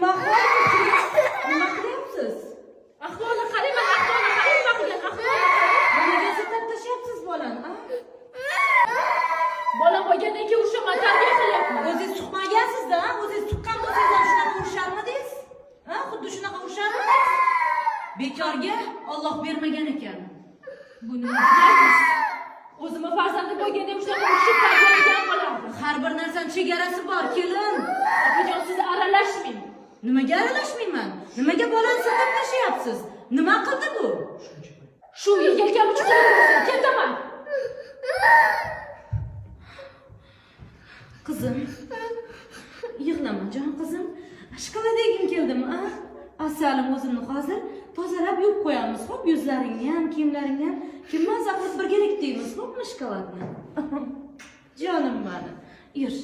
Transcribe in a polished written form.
nima ahvol? Nima qilyapsiz? Ahvolni qarang, mana ahvolni qarang, nima qilgan ahvolni. Nimaga siltab tashlayapsiz bolani, a? Bola bo'lgandan keyin urishaman, tarbiya qilyapman. O'zingiz suqmagansiz-da, o'zingiz suqqan bo'lsangiz ham shunaqa urisharmidingiz? Ha, xuddi shunaqa urisharmidingiz? Bekorga Alloh bermagan ekan. Bu nima deyapsiz? O'zimni farzandim bo'lganda shunaqa urishib tarbiyalagan bo'lardim. Har bir narsani chegarasi bor, kelin. Opajon, siz aralashmang. Nimaga aralashmayman? Nimaga bolani siltab tashlayapsiz? Nima qildi bu? Shu yelkamni chuqurib ketaman. Qizim, yig'lama jon qizim. Ishqila degim keldim, a? Asalim o'zimni hozir tozalab yuvib qo'yamiz. Xo'p, yuzlaringni ham, kiyimlaringni ham kimdan zaqlab birgalikda deymiz, xo'pmi ishqalatni? Jonim meni. Yur.